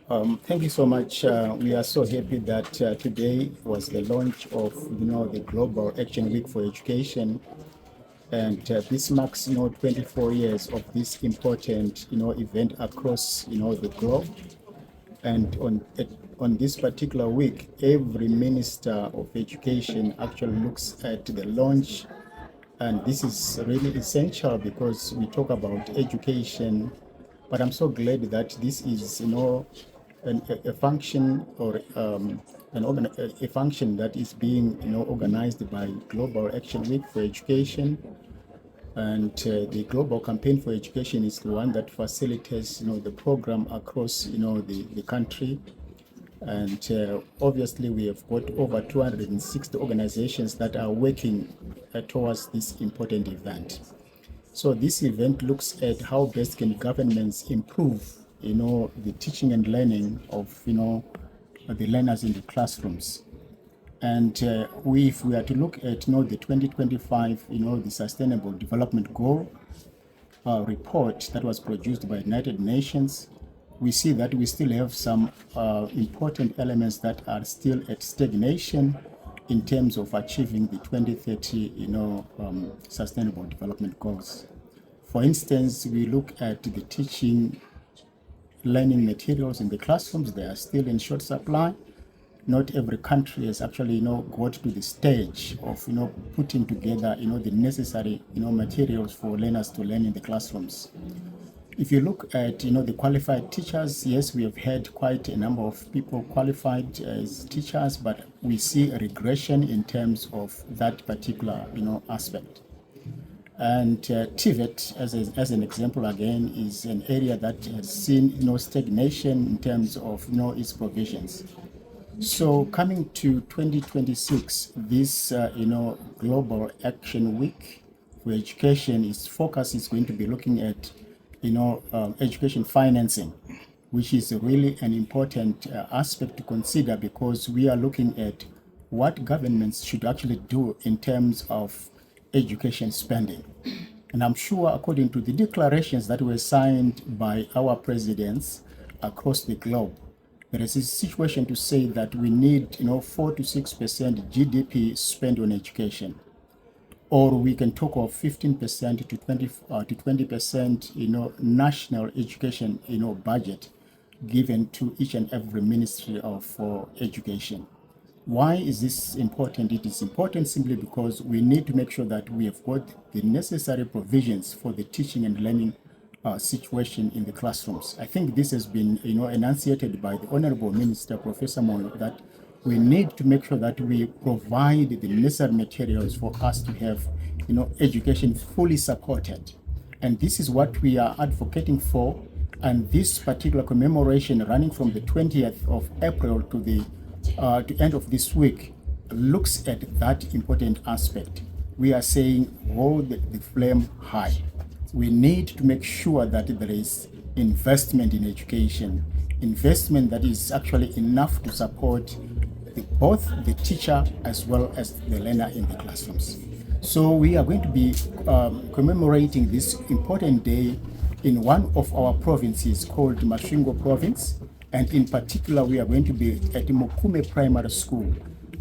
Thank you so much. We are so happy that today was the launch of, the Global Action Week for Education, and this marks, 24 years of this important, event across, the globe. And on this particular week, every minister of education actually looks at the launch, and this is really essential because we talk about education. But I'm so glad that this is, a function or a function that is being, organized by Global Action Week for Education, and the Global Campaign for Education is the one that facilitates, the program across, the country. And obviously, we have got over 260 organizations that are working towards this important event. So this event looks at how best can governments improve, the teaching and learning of, the learners in the classrooms. And if we are to look at, the 2025, the Sustainable Development Goal report that was produced by United Nations, we see that we still have some important elements that are still at stagnation in terms of achieving the 2030, Sustainable Development Goals. For instance, we look at the teaching learning materials in the classrooms. They are still in short supply. Not every country has actually, got to the stage of, putting together, the necessary, materials for learners to learn in the classrooms. If you look at, the qualified teachers, yes, we have had quite a number of people qualified as teachers, but we see a regression in terms of that particular, aspect. And TVET, as an example again, is an area that has seen, stagnation in terms of, its provisions. So coming to 2026, this, Global Action Week for Education, its focus is going to be looking at, education financing, which is really an important aspect to consider, because we are looking at what governments should actually do in terms of education spending. And I'm sure, according to the declarations that were signed by our presidents across the globe, there is a situation to say that we need, 4 to 6% GDP spent on education, or we can talk of 15% to 20%, national education, budget given to each and every ministry of education. Why is this important? It is important simply because we need to make sure that we have got the necessary provisions for the teaching and learning situation in the classrooms. I think this has been, enunciated by the Honorable Minister, Professor Moyo, that we need to make sure that we provide the necessary materials for us to have, education fully supported. And this is what we are advocating for. And this particular commemoration, running from the 20th of April to the end of this week, looks at that important aspect. We are saying hold the flame high. We need to make sure that there is investment in education, investment that is actually enough to support both the teacher as well as the learner in the classrooms. So we are going to be commemorating this important day in one of our provinces called Masvingo Province, and in particular we are going to be at Mukume Primary School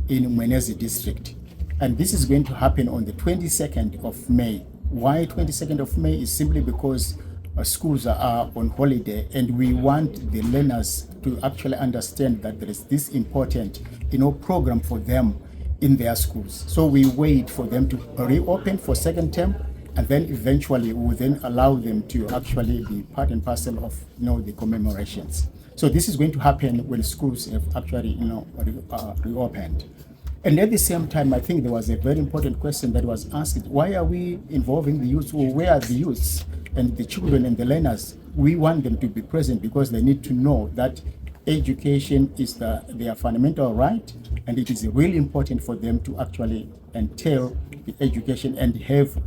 in Mwenezi District. And this is going to happen on the 22nd of May. Why 22nd of May is simply because schools are on holiday, and we want the learners to actually understand that there is this important, program for them in their schools. So we wait for them to reopen for second term, and then eventually we will then allow them to actually be part and parcel of, the commemorations. So this is going to happen when schools have actually, reopened. And at the same time, I think there was a very important question that was asked: why are we involving the youth, or where are the youths and the children and the learners? We want them to be present because they need to know that education is their fundamental right, and it is really important for them to actually entail the education and have,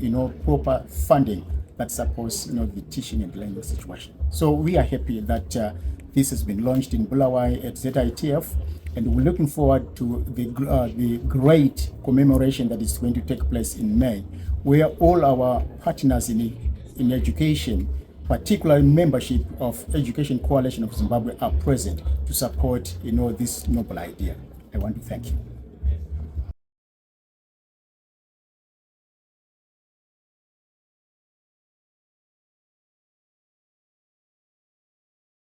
proper funding that supports, the teaching and learning situation. So we are happy that this has been launched in Bulawayo at ZITF, and we're looking forward to the great commemoration that is going to take place in May, where all our partners in education particularly membership of Education Coalition of Zimbabwe, are present to support, this noble idea. I want to thank you.